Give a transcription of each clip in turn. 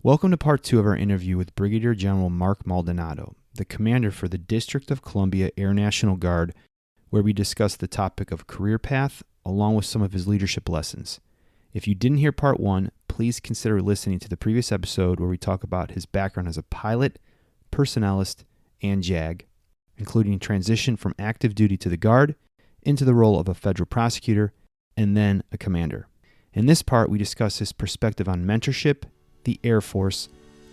Welcome to part 2 of our interview with Brigadier General Mark Maldonado, the commander for the District of Columbia Air National Guard, where we discuss the topic of career path along with some of his leadership lessons. If you didn't hear part 1, please consider listening to the previous episode where we talk about his background as a pilot, personnelist, and JAG, including transition from active duty to the Guard into the role of a federal prosecutor and then a commander. In this part, we discuss his perspective on mentorship, the Air Force,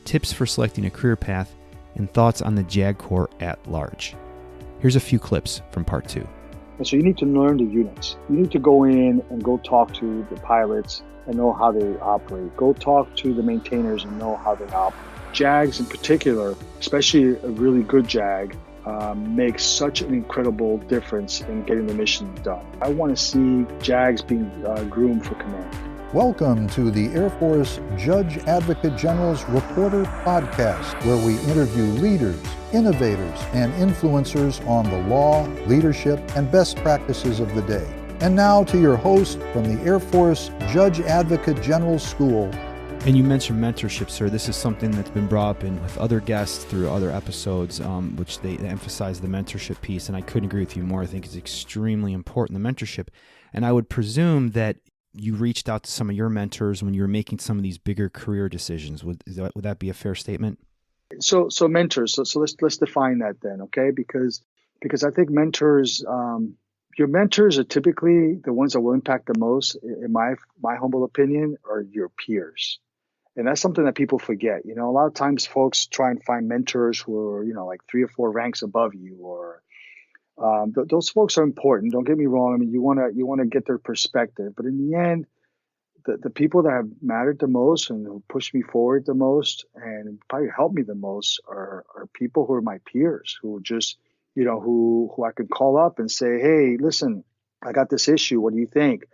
tips for selecting a career path, and thoughts on the JAG Corps at large. Here's a few clips from part 2. And so you need to learn the units. You need to go in and go talk to the pilots and know how they operate. Go talk to the maintainers and know how they operate. JAGs in particular, especially a really good JAG, makes such an incredible difference in getting the mission done. I want to see JAGs being groomed for command. Welcome to the Air Force Judge Advocate General's Reporter Podcast, where we interview leaders, innovators, and influencers on the law, leadership, and best practices of the day. And now to your host from the Air Force Judge Advocate General School. And you mentioned mentorship, sir. This is something that's been brought up in with other guests through other episodes, which they emphasize the mentorship piece, and I couldn't agree with you more. I think it's extremely important, the mentorship. And I would presume that you reached out to some of your mentors when you were making some of these bigger career decisions. Would that be a fair statement? So mentors. So let's define that then, okay? Because I think mentors, your mentors are typically the ones that will impact the most, in my humble opinion, are your peers. And that's something that people forget. You know, a lot of times folks try and find mentors who are, like 3 or 4 ranks above you, or those folks are important. Don't get me wrong. I mean, you want to get their perspective, but in the end, the people that have mattered the most and who pushed me forward the most and probably helped me the most are people who are my peers, who just, who I could call up and say, hey, listen, I got this issue. What do you think?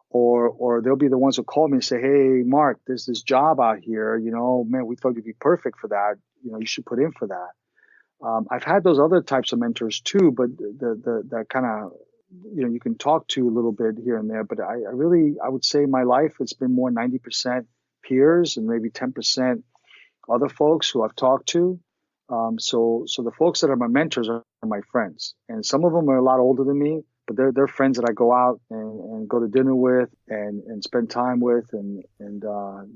Or they'll be the ones who call me and say, hey, Mark, there's this job out here. Man, we thought you'd be perfect for that. You should put in for that. I've had those other types of mentors too, but the kind of, you can talk to a little bit here and there, but I would say my life, it's been more 90% peers and maybe 10% other folks who I've talked to. So the folks that are my mentors are my friends, and some of them are a lot older than me, but they're friends that I go out and go to dinner with and spend time with and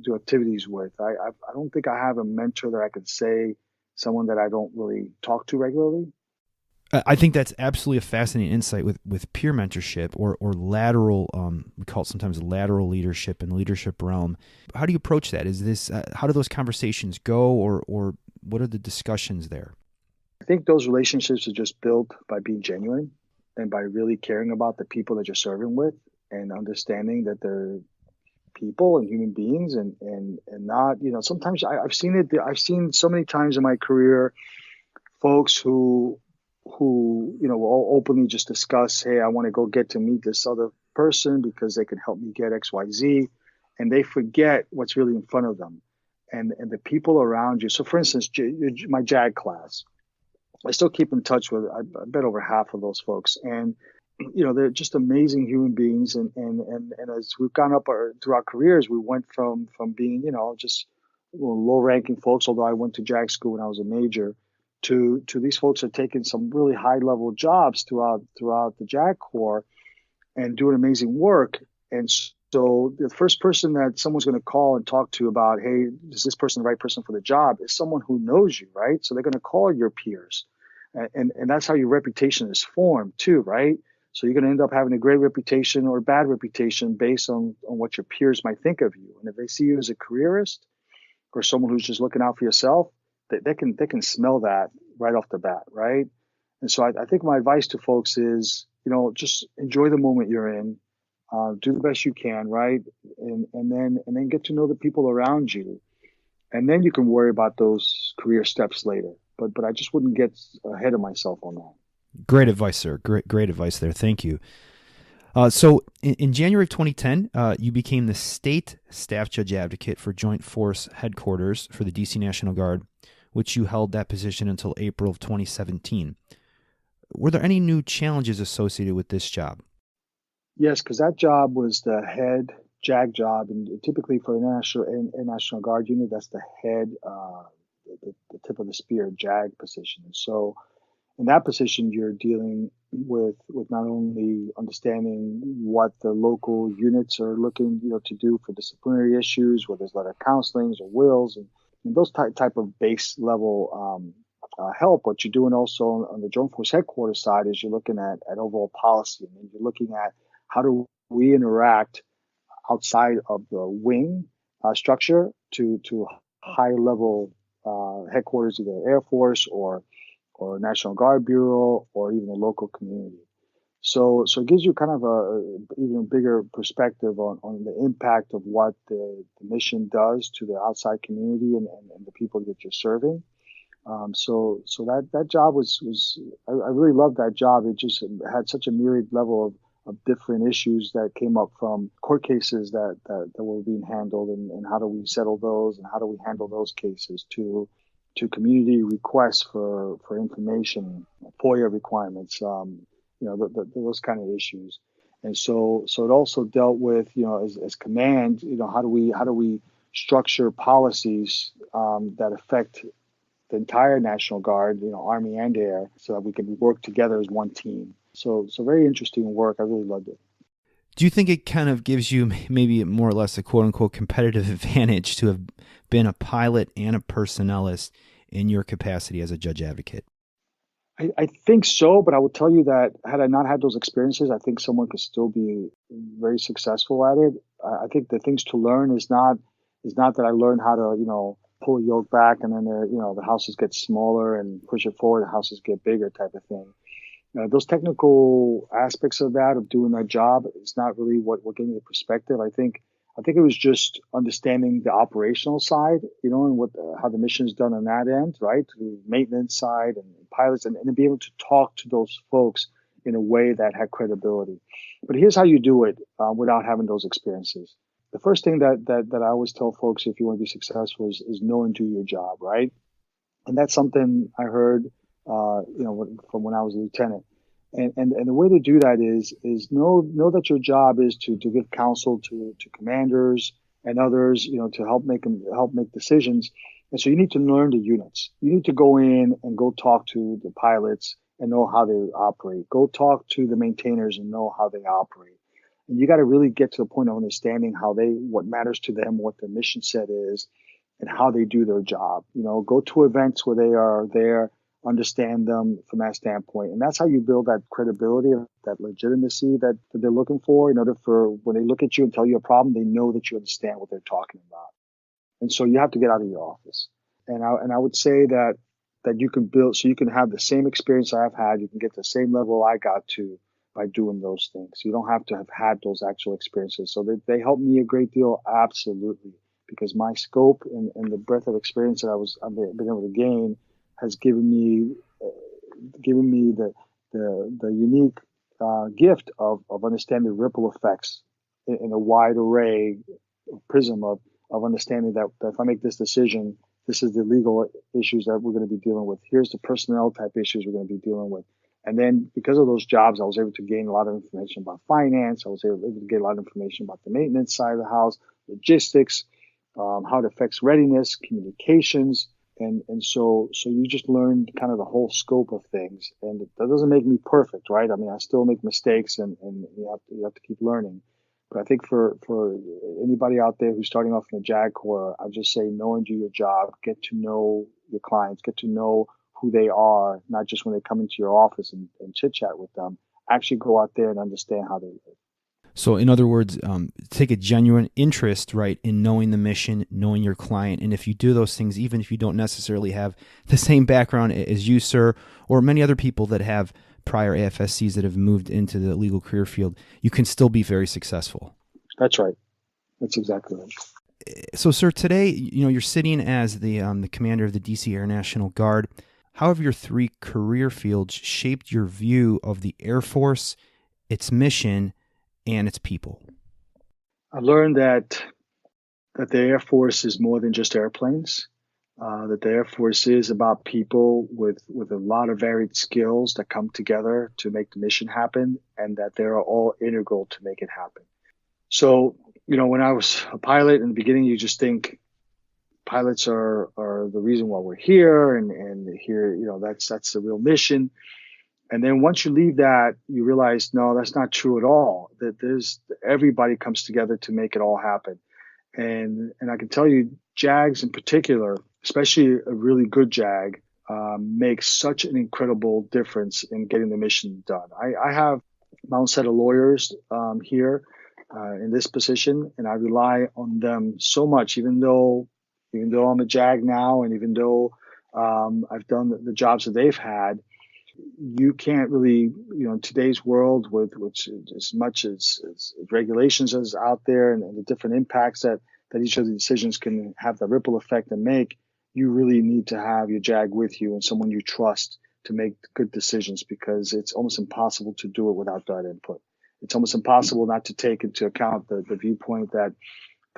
do activities with. I don't think I have a mentor that I could say, someone that I don't really talk to regularly. I think that's absolutely a fascinating insight with peer mentorship or lateral, we call it sometimes lateral leadership in the leadership realm. How do you approach that? Is this, how do those conversations go, or what are the discussions there? I think those relationships are just built by being genuine and by really caring about the people that you're serving with and understanding that they're people and human beings and not, sometimes I've seen so many times in my career, folks who will openly just discuss, hey, I want to go get to meet this other person because they can help me get XYZ, and they forget what's really in front of them and the people around you. So for instance, my JAG class, I still keep in touch with, I bet over half of those folks, and they're just amazing human beings. And as we've gone up through our careers, we went from being, just low ranking folks, although I went to JAG school when I was a major, to these folks are taking some really high level jobs throughout the JAG Corps and doing amazing work. And so the first person that someone's going to call and talk to about, hey, is this person the right person for the job, is someone who knows you, right? So they're going to call your peers. And that's how your reputation is formed too, right? So you're going to end up having a great reputation or a bad reputation based on what your peers might think of you. And if they see you as a careerist or someone who's just looking out for yourself, they can smell that right off the bat, right? And so I think my advice to folks is, just enjoy the moment you're in, do the best you can, right? And then get to know the people around you, and then you can worry about those career steps later. But I just wouldn't get ahead of myself on that. Great advice, sir. Great advice there. Thank you. So in January of 2010, you became the state staff judge advocate for Joint Force Headquarters for the D.C. National Guard, which you held that position until April of 2017. Were there any new challenges associated with this job? Yes, because that job was the head JAG job, and typically for a National Guard unit, that's the head, the tip of the spear, JAG position. And so in that position, you're dealing with not only understanding what the local units are looking, to do for disciplinary issues, whether it's letter counselings or wills, and those type of base level help. What you're doing also on the Joint Force Headquarters side is you're looking at overall policy, and you're looking at how do we interact outside of the wing structure to high level headquarters, either Air Force or National Guard Bureau or even the local community. So it gives you kind of a even bigger perspective on the impact of what the mission does to the outside community and the people that you're serving. So that job was I really loved that job. It just had such a myriad level of different issues that came up from court cases that were being handled, and how do we settle those, and how do we handle those cases, to community requests for information, FOIA requirements, those kind of issues. And so it also dealt with, as command, how do we structure policies that affect the entire National Guard, Army and Air, so that we can work together as one team. So very interesting work. I really loved it. Do you think it kind of gives you maybe more or less a quote-unquote competitive advantage to have been a pilot and a personnelist in your capacity as a judge advocate? I think so, but I will tell you that had I not had those experiences, I think someone could still be very successful at it. I think the things to learn is not that I learned how to, pull a yoke back and then the houses get smaller, and push it forward, the houses get bigger type of thing. Those technical aspects of doing that job is not really what gave me the perspective. I think it was just understanding the operational side, and how the mission is done on that end, right? The maintenance side and pilots, and to be able to talk to those folks in a way that had credibility. But here's how you do it without having those experiences. The first thing that I always tell folks, if you want to be successful, is know and do your job, right? And that's something I heard, from when I was a lieutenant. And the way to do that is know that your job is to give counsel to commanders and others, to help make decisions. And so you need to learn the units. You need to go in and go talk to the pilots and know how they operate. Go talk to the maintainers and know how they operate. And you got to really get to the point of understanding what matters to them, what their mission set is, and how they do their job. Go to events where they are there, understand them from that standpoint. And that's how you build that credibility, that legitimacy that they're looking for, in order for when they look at you and tell you a problem, they know that you understand what they're talking about. And so you have to get out of your office. And I would say that you can build, so you can have the same experience I've had, you can get the same level I got to by doing those things. You don't have to have had those actual experiences. So they helped me a great deal, absolutely, because my scope and the breadth of experience that I've been able to gain has given me the unique gift of understanding ripple effects in a wide array prism of understanding that if I make this decision, this is the legal issues that we're going to be dealing with. Here's the personnel type issues we're going to be dealing with. And then because of those jobs, I was able to gain a lot of information about finance. I was able to get a lot of information about the maintenance side of the house, logistics, how it affects readiness, communications. And so you just learn kind of the whole scope of things. And that doesn't make me perfect, right? I mean, I still make mistakes, and you have to keep learning. But I think for anybody out there who's starting off in the JAG Corps, I'd just say know and do your job. Get to know your clients. Get to know who they are, not just when they come into your office and chit-chat with them. Actually go out there and understand how they live. So in other words, take a genuine interest, right, in knowing the mission, knowing your client. And if you do those things, even if you don't necessarily have the same background as you, sir, or many other people that have prior AFSCs that have moved into the legal career field, you can still be very successful. That's right. That's exactly right. So, sir, today, you're sitting as the commander of the D.C. Air National Guard. How have your three career fields shaped your view of the Air Force, its mission, and its people? I learned that the Air Force is more than just airplanes, that the Air Force is about people with a lot of varied skills that come together to make the mission happen, and that they are all integral to make it happen. So When I was a pilot in the beginning, you just think pilots are the reason why we're here, and here, that's the real mission. And then once you leave that, you realize, no, that's not true at all. That everybody comes together to make it all happen. And I can tell you, JAGs in particular, especially a really good JAG, makes such an incredible difference in getting the mission done. I have my own set of lawyers here in this position, and I rely on them so much, even though I'm a JAG now, and even though I've done the jobs that they've had. You can't really, in today's world, with which as much as regulations as out there, and the different impacts that each of the decisions can have the ripple effect and make, you really need to have your JAG with you and someone you trust to make good decisions, because it's almost impossible to do it without that input. It's almost impossible not to take into account the viewpoint that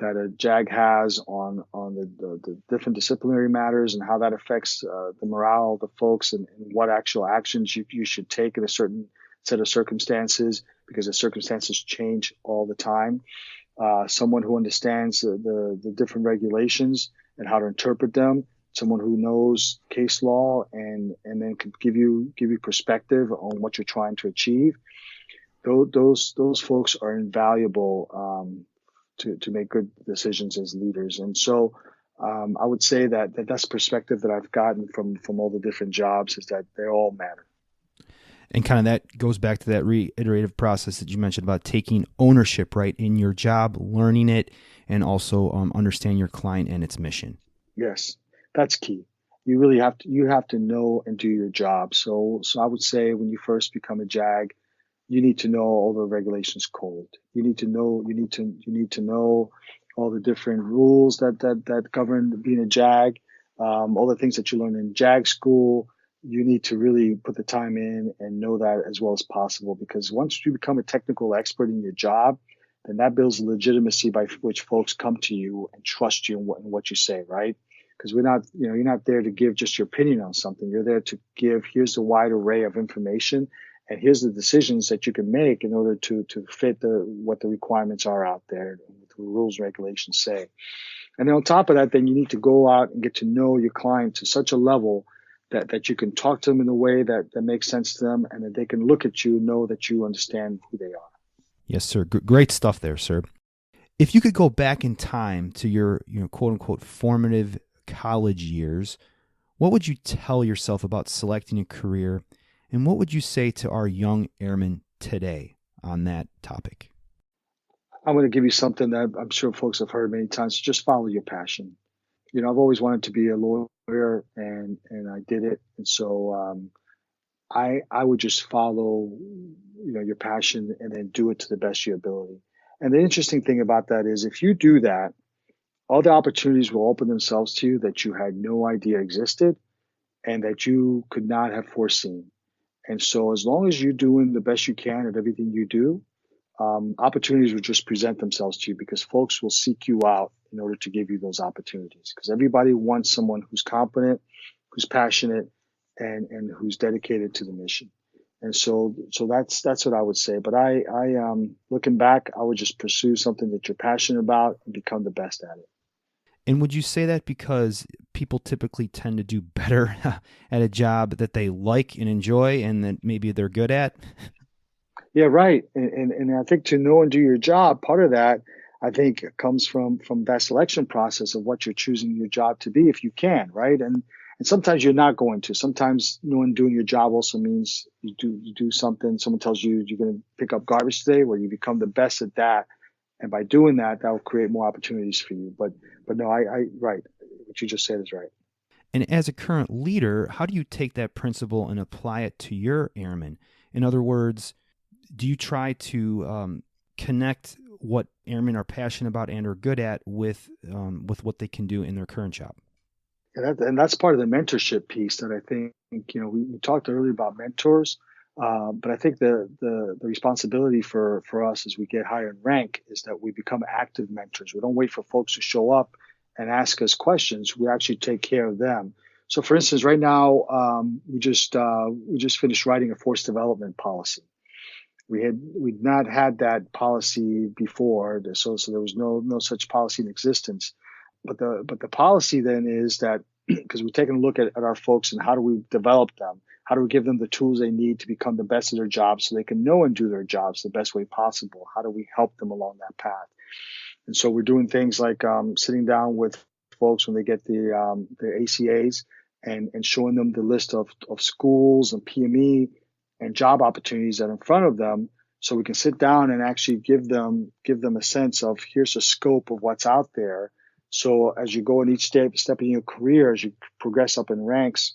a JAG has on the different disciplinary matters, and how that affects the morale of the folks, and what actual actions you should take in a certain set of circumstances, because the circumstances change all the time. Someone who understands the different regulations and how to interpret them, someone who knows case law, and then can give you perspective on what you're trying to achieve. Those folks are invaluable to make good decisions as leaders. And so I would say that's perspective that I've gotten from all the different jobs, is that they all matter. And kind of that goes back to that reiterative process that you mentioned about taking ownership, right, in your job, learning it, and also understand your client and its mission. Yes, that's key. You really have to know and do your job. So I would say, when you first become a JAG, you need to know all the regulations cold. You need to know all the different rules that govern being a JAG, all the things that you learn in JAG school. You need to really put the time in and know that as well as possible, because once you become a technical expert in your job, then that builds legitimacy by which folks come to you and trust you in what you say, right? Because you're not there to give just your opinion on something. You're there to give, here's the wide array of information, and here's the decisions that you can make in order to fit what the requirements are out there, and what the rules and regulations say. And then on top of that, then you need to go out and get to know your client to such a level that you can talk to them in a way that makes sense to them, and that they can look at you, know that you understand who they are. Yes, sir. Great stuff there, sir. If you could go back in time to your quote unquote formative college years, what would you tell yourself about selecting a career, and what would you say to our young airmen today on that topic? I'm going to give you something that I'm sure folks have heard many times. Just follow your passion. I've always wanted to be a lawyer, and I did it. And so I would just follow, your passion, and then do it to the best of your ability. And the interesting thing about that is, if you do that, all the opportunities will open themselves to you that you had no idea existed, and that you could not have foreseen. And so as long as you're doing the best you can at everything you do, opportunities will just present themselves to you, because folks will seek you out in order to give you those opportunities, because everybody wants someone who's competent, who's passionate, and who's dedicated to the mission. And so that's what I would say. But I looking back, I would just pursue something that you're passionate about and become the best at it. And would you say that because people typically tend to do better at a job that they like and enjoy, and that maybe they're good at? Yeah, right. And I think to know and do your job, part of that, I think, comes from that selection process of what you're choosing your job to be, if you can, right? And sometimes you're not going to. Sometimes knowing doing your job also means you do something. Someone tells you you're going to pick up garbage today, where you become the best at that. And by doing that, that will create more opportunities for you. But no, right. What you just said is right. And as a current leader, how do you take that principle and apply it to your airmen? In other words, do you try to connect what airmen are passionate about and are good at with what they can do in their current job? And that's part of the mentorship piece that I think, we talked earlier about mentors, but I think the responsibility for us as we get higher in rank is that we become active mentors. We don't wait for folks to show up and ask us questions. We actually take care of them. So, for instance, right now, we just finished writing a force development policy. We'd not had that policy before, so there was no such policy in existence. But the policy then is that because we're taking a look at our folks and how do we develop them, how do we give them the tools they need to become the best at their jobs so they can know and do their jobs the best way possible? How do we help them along that path? And so we're doing things like sitting down with folks when they get their ACAs and showing them the list of schools and PME and job opportunities that are in front of them, so we can sit down and actually give them a sense of here's the scope of what's out there. So as you go in each step in your career, as you progress up in ranks,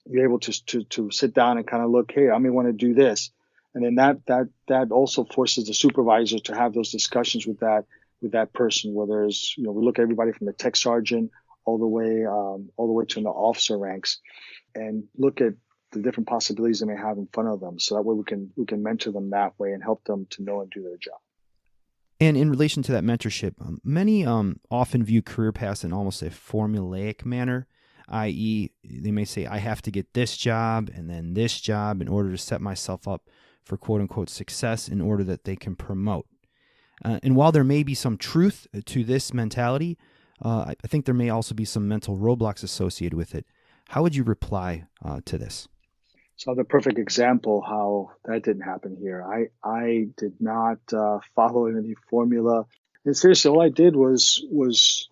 you're able to sit down and kind of look, hey, I may want to do this, and then that also forces the supervisor to have those discussions with that person. Whether it's, we look at everybody from the tech sergeant all the way to the officer ranks, and look at the different possibilities they may have in front of them. So that way we can mentor them that way and help them to know and do their job. And in relation to that mentorship, many often view career paths in almost a formulaic manner, i.e., they may say, I have to get this job and then this job in order to set myself up for quote-unquote success in order that they can promote. And while there may be some truth to this mentality, I think there may also be some mental roadblocks associated with it. How would you reply to this? So the perfect example how that didn't happen here. I did not follow any formula. And seriously, all I did was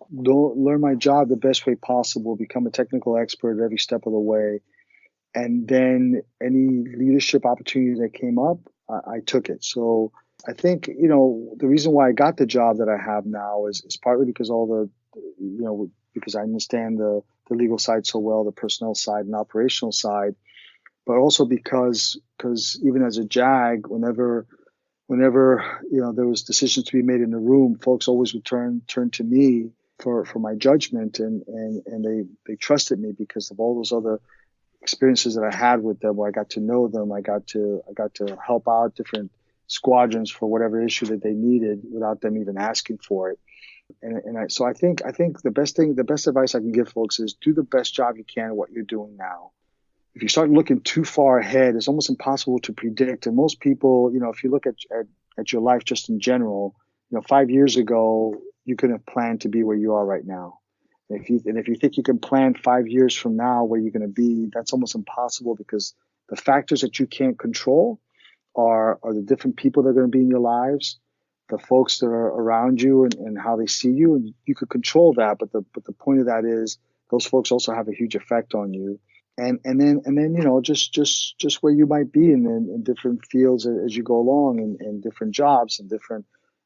learn my job the best way possible, become a technical expert every step of the way. And then any leadership opportunity that came up, I took it. So I think, the reason why I got the job that I have now is partly because because I understand the legal side so well, the personnel side and operational side, but also because even as a JAG, whenever there was decisions to be made in the room, folks always would turn to me for my judgment, and they trusted me because of all those other experiences that I had with them, where I got to know them, I got to help out different squadrons for whatever issue that they needed without them even asking for it. So I think the best advice I can give folks is do the best job you can at what you're doing now. If you start looking too far ahead, it's almost impossible to predict. And most people, if you look at your life just in general, 5 years ago, you couldn't have planned to be where you are right now. And if you think you can plan 5 years from now where you're going to be, that's almost impossible, because the factors that you can't control are the different people that are going to be in your lives, the folks that are around you and how they see you. And you could control that, but the point of that is those folks also have a huge effect on you. And then just where you might be in different fields as you go along, and different jobs and different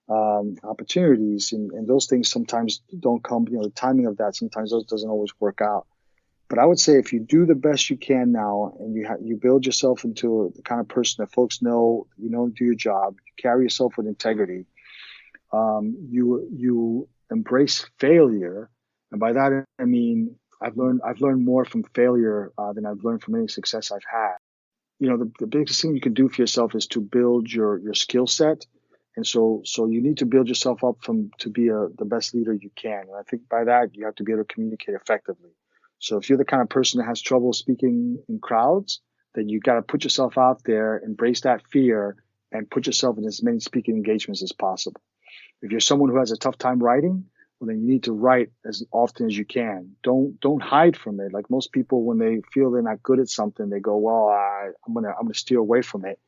opportunities, and those things sometimes don't come. The timing of that sometimes doesn't always work out. But I would say if you do the best you can now, and you build yourself into the kind of person that folks know, do your job, you carry yourself with integrity, you embrace failure, and by that I mean I've learned more from failure than I've learned from any success I've had. The biggest thing you can do for yourself is to build your skill set, and so you need to build yourself up to be the best leader you can. And I think by that you have to be able to communicate effectively. So if you're the kind of person that has trouble speaking in crowds, then you got to put yourself out there, embrace that fear, and put yourself in as many speaking engagements as possible. If you're someone who has a tough time writing, well, then you need to write as often as you can. Don't hide from it. Like most people, when they feel they're not good at something, they go, "Well, I'm gonna steer away from it."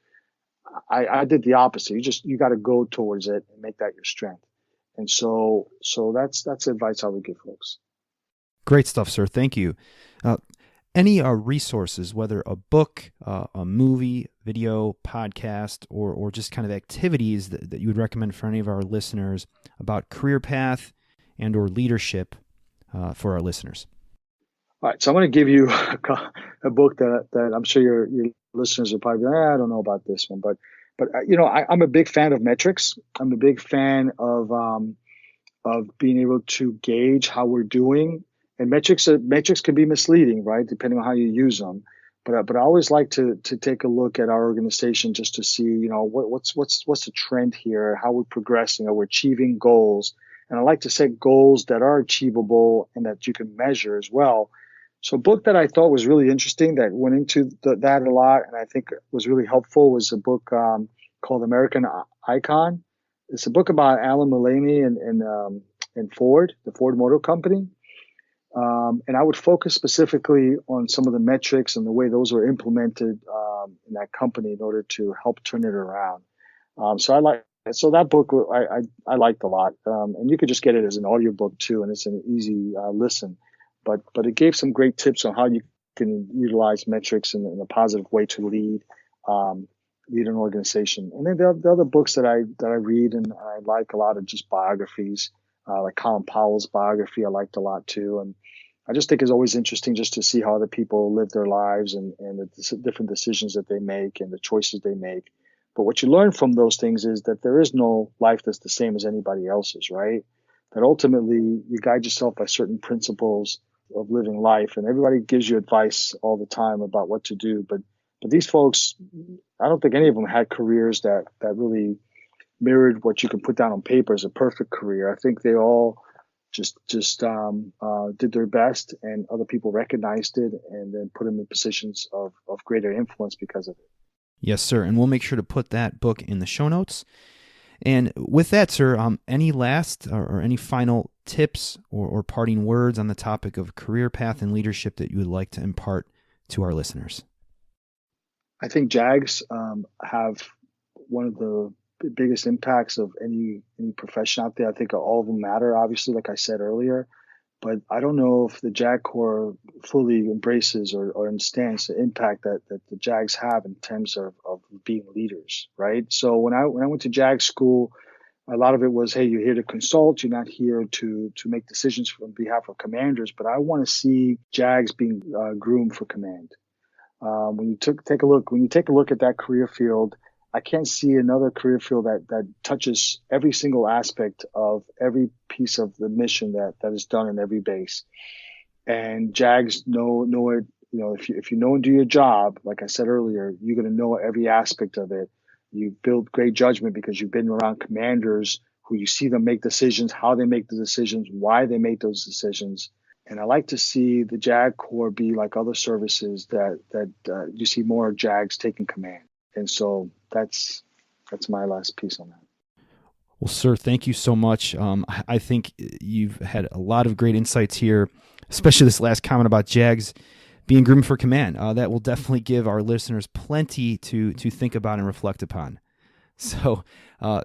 I did the opposite. You got to go towards it and make that your strength. And so that's advice I would give folks. Great stuff, sir. Thank you. Any resources, whether a book, a movie, video, podcast, or just kind of activities that you would recommend for any of our listeners about career path and or leadership for our listeners? All right, so I'm going to give you a book that I'm sure your listeners are probably like, I don't know about this one, but I'm a big fan of metrics. I'm a big fan of being able to gauge how we're doing. And metrics can be misleading, right, depending on how you use them. But I always like to take a look at our organization just to see, what's the trend here, how we're progressing, are we achieving goals? And I like to set goals that are achievable and that you can measure as well. So a book that I thought was really interesting that went into that a lot, and I think was really helpful, was a book called American Icon. It's a book about Alan Mullaney and Ford, the Ford Motor Company. And I would focus specifically on some of the metrics and the way those were implemented in that company in order to help turn it around. So that book I liked a lot. And you could just get it as an audiobook too, and it's an easy listen. But it gave some great tips on how you can utilize metrics in a positive way to lead an organization. And then the other books that I read and I like a lot are just biographies, like Colin Powell's biography I liked a lot too. And I just think it's always interesting just to see how other people live their lives and the different decisions that they make and the choices they make. But what you learn from those things is that there is no life that's the same as anybody else's, right? That ultimately you guide yourself by certain principles of living life, and everybody gives you advice all the time about what to do. But these folks, I don't think any of them had careers that really mirrored what you can put down on paper as a perfect career. I think they all just did their best, and other people recognized it and then put them in positions of greater influence because of it. Yes, sir. And we'll make sure to put that book in the show notes. And with that, sir, any last or any final tips or parting words on the topic of career path and leadership that you would like to impart to our listeners? I think JAGs have one of the biggest impacts of any profession out there. I think all of them matter, obviously, like I said earlier. But I don't know if the JAG Corps fully embraces or understands the impact that the JAGs have in terms of being leaders, right? So when I went to JAG school, a lot of it was, hey, you're here to consult. You're not here to make decisions on behalf of commanders. But I want to see JAGs being groomed for command. When you take a look at that career field, I can't see another career field that touches every single aspect of every piece of the mission that is done in every base. And JAGs know it. You know, if you know and do your job, like I said earlier, you're going to know every aspect of it. You build great judgment because you've been around commanders who you see them make decisions, how they make the decisions, why they make those decisions. And I like to see the JAG Corps be like other services that you see more JAGs taking command. And so that's my last piece on that. Well, sir, thank you so much. I think you've had a lot of great insights here, especially this last comment about JAGs being groomed for command. That will definitely give our listeners plenty to think about and reflect upon. So,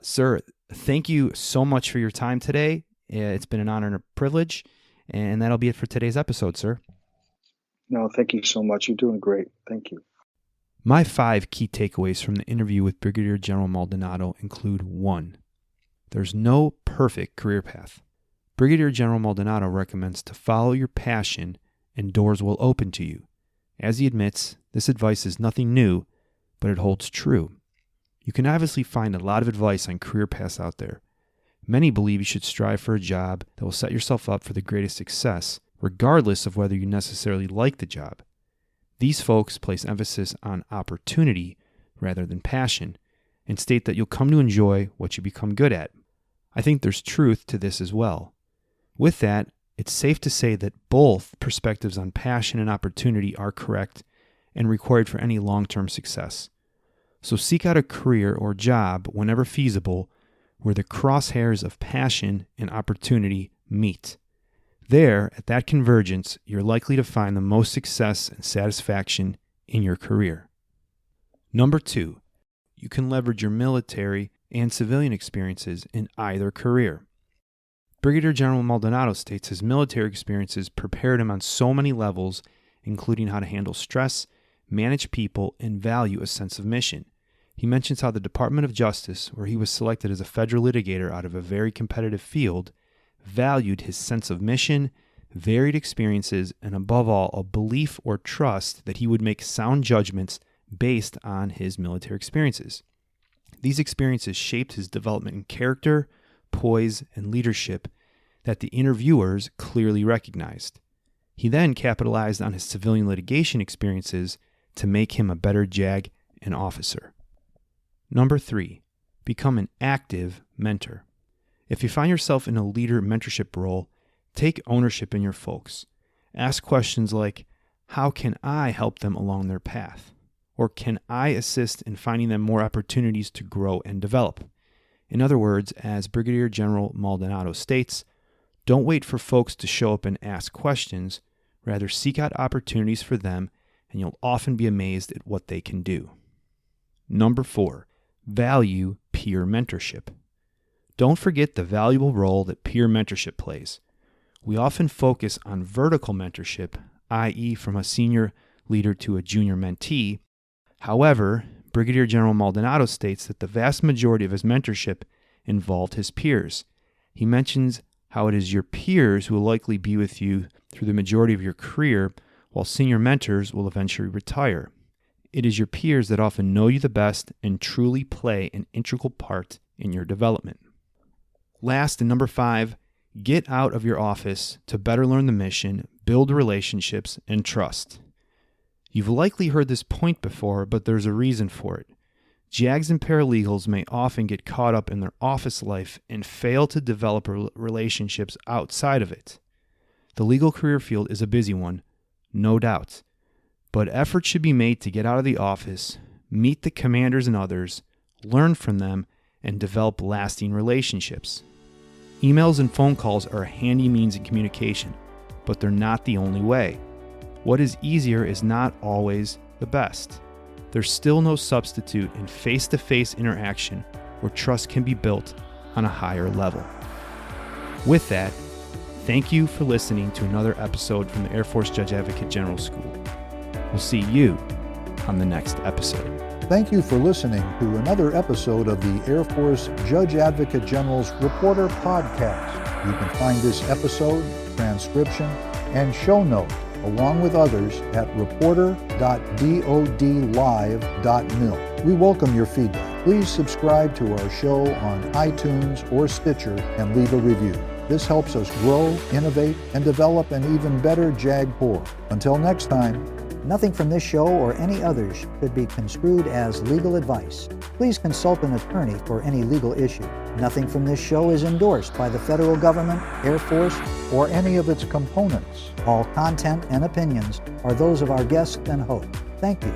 sir, thank you so much for your time today. It's been an honor and a privilege. And that'll be it for today's episode, sir. No, thank you so much. You're doing great. Thank you. My 5 key takeaways from the interview with Brigadier General Maldonado include 1. There's no perfect career path. Brigadier General Maldonado recommends to follow your passion and doors will open to you. As he admits, this advice is nothing new, but it holds true. You can obviously find a lot of advice on career paths out there. Many believe you should strive for a job that will set yourself up for the greatest success, regardless of whether you necessarily like the job. These folks place emphasis on opportunity rather than passion and state that you'll come to enjoy what you become good at. I think there's truth to this as well. With that, it's safe to say that both perspectives on passion and opportunity are correct and required for any long-term success. So seek out a career or job whenever feasible where the crosshairs of passion and opportunity meet. There, at that convergence, you're likely to find the most success and satisfaction in your career. Number 2, you can leverage your military and civilian experiences in either career. Brigadier General Maldonado states his military experiences prepared him on so many levels, including how to handle stress, manage people, and value a sense of mission. He mentions how the Department of Justice, where he was selected as a federal litigator out of a very competitive field, valued his sense of mission, varied experiences, and above all, a belief or trust that he would make sound judgments based on his military experiences. These experiences shaped his development in character, poise, and leadership that the interviewers clearly recognized. He then capitalized on his civilian litigation experiences to make him a better JAG and officer. Number 3, become an active mentor. If you find yourself in a leader mentorship role, take ownership in your folks. Ask questions like, how can I help them along their path? Or can I assist in finding them more opportunities to grow and develop? In other words, as Brigadier General Maldonado states, don't wait for folks to show up and ask questions. Rather, seek out opportunities for them, and you'll often be amazed at what they can do. Number 4, value peer mentorship. Don't forget the valuable role that peer mentorship plays. We often focus on vertical mentorship, i.e. from a senior leader to a junior mentee. However, Brigadier General Maldonado states that the vast majority of his mentorship involved his peers. He mentions how it is your peers who will likely be with you through the majority of your career, while senior mentors will eventually retire. It is your peers that often know you the best and truly play an integral part in your development. Last, and number 5, get out of your office to better learn the mission, build relationships, and trust. You've likely heard this point before, but there's a reason for it. JAGs and paralegals may often get caught up in their office life and fail to develop relationships outside of it. The legal career field is a busy one, no doubt, but effort should be made to get out of the office, meet the commanders and others, learn from them, and develop lasting relationships. Emails and phone calls are a handy means of communication, but they're not the only way. What is easier is not always the best. There's still no substitute in face-to-face interaction where trust can be built on a higher level. With that, thank you for listening to another episode from the Air Force Judge Advocate General School. We'll see you on the next episode. Thank you for listening to another episode of the Air Force Judge Advocate General's Reporter Podcast. You can find this episode, transcription, and show note, along with others, at reporter.dodlive.mil. We welcome your feedback. Please subscribe to our show on iTunes or Stitcher and leave a review. This helps us grow, innovate, and develop an even better JAG Corps. Until next time, nothing from this show or any others should be construed as legal advice. Please consult an attorney for any legal issue. Nothing from this show is endorsed by the federal government, Air Force, or any of its components. All content and opinions are those of our guests and host. Thank you.